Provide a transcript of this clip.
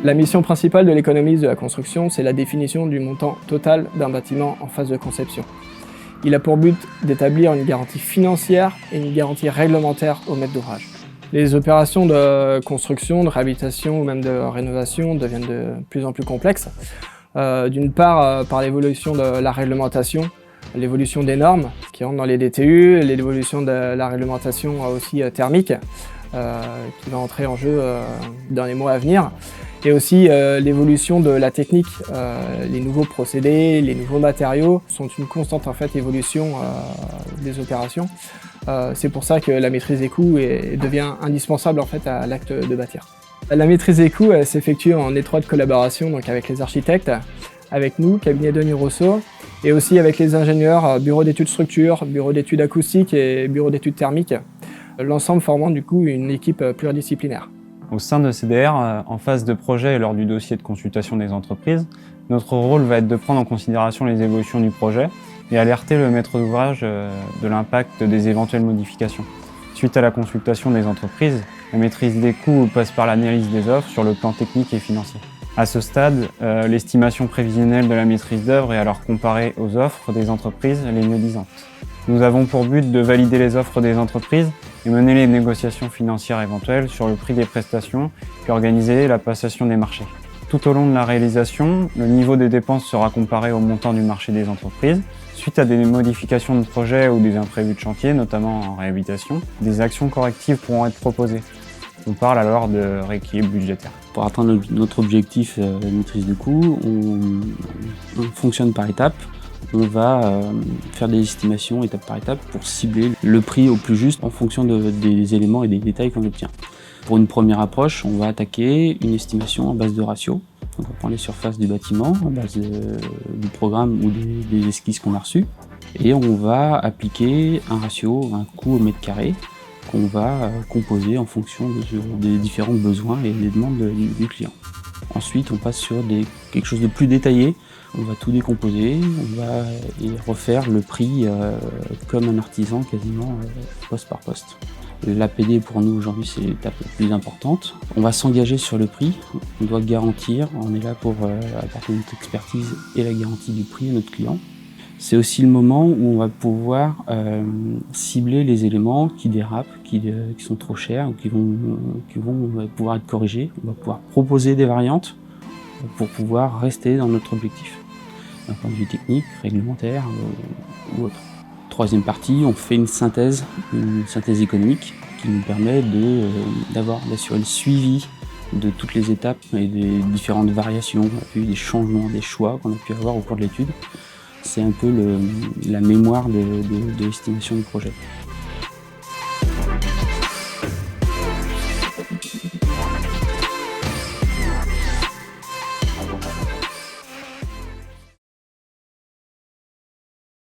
La mission principale de l'économiste de la construction, c'est la définition du montant total d'un bâtiment en phase de conception. Il a pour but d'établir une garantie financière et une garantie réglementaire au maître d'ouvrage. Les opérations de construction, de réhabilitation ou même de rénovation deviennent de plus en plus complexes. D'une part, par l'évolution de la réglementation, l'évolution des normes qui rentrent dans les DTU, l'évolution de la réglementation aussi thermique qui va entrer en jeu dans les mois à venir, et aussi l'évolution de la technique. Les nouveaux procédés, les nouveaux matériaux sont une constante en fait évolution des opérations. C'est pour ça que la maîtrise des coûts devient indispensable en fait à l'acte de bâtir. La maîtrise des coûts s'effectue en étroite collaboration donc avec les architectes, avec nous, cabinet Denis Rousseau, et aussi avec les ingénieurs, bureau d'études structure, bureau d'études acoustiques et bureau d'études thermiques, l'ensemble formant du coup une équipe pluridisciplinaire. Au sein de CDR, en phase de projet et lors du dossier de consultation des entreprises, notre rôle va être de prendre en considération les évolutions du projet et alerter le maître d'ouvrage de l'impact des éventuelles modifications. Suite à la consultation des entreprises, la maîtrise des coûts passe par l'analyse des offres sur le plan technique et financier. À ce stade, l'estimation prévisionnelle de la maîtrise d'œuvre est alors comparée aux offres des entreprises les mieux disantes. Nous avons pour but de valider les offres des entreprises et mener les négociations financières éventuelles sur le prix des prestations, puis organiser la passation des marchés. Tout au long de la réalisation, le niveau des dépenses sera comparé au montant du marché des entreprises. Suite à des modifications de projet ou des imprévus de chantier, notamment en réhabilitation, des actions correctives pourront être proposées. On parle alors de rééquilibre budgétaire. Pour atteindre notre objectif de maîtrise de coûts, on fonctionne par étapes. On va faire des estimations étape par étape pour cibler le prix au plus juste en fonction des éléments et des détails qu'on obtient. Pour une première approche, on va attaquer une estimation à base de ratios. Donc on prend les surfaces du bâtiment, à base du programme ou des esquisses qu'on a reçues. Et on va appliquer un ratio, un coût au mètre carré, qu'on va composer en fonction des différents besoins et des demandes du client. Ensuite, on passe sur quelque chose de plus détaillé. On va tout décomposer, on va y refaire le prix comme un artisan quasiment poste par poste. L'APD pour nous aujourd'hui c'est l'étape la plus importante. On va s'engager sur le prix, on doit garantir, on est là pour apporter notre expertise et la garantie du prix à notre client. C'est aussi le moment où on va pouvoir cibler les éléments qui dérapent, qui sont trop chers, ou qui vont pouvoir être corrigés. On va pouvoir proposer des variantes pour pouvoir rester dans notre objectif, d'un point de vue technique, réglementaire ou autre. Troisième partie, on fait une synthèse économique qui nous permet d'assurer le suivi de toutes les étapes et des différentes variations, des changements, des choix qu'on a pu avoir au cours de l'étude. C'est un peu la mémoire de l'estimation du projet.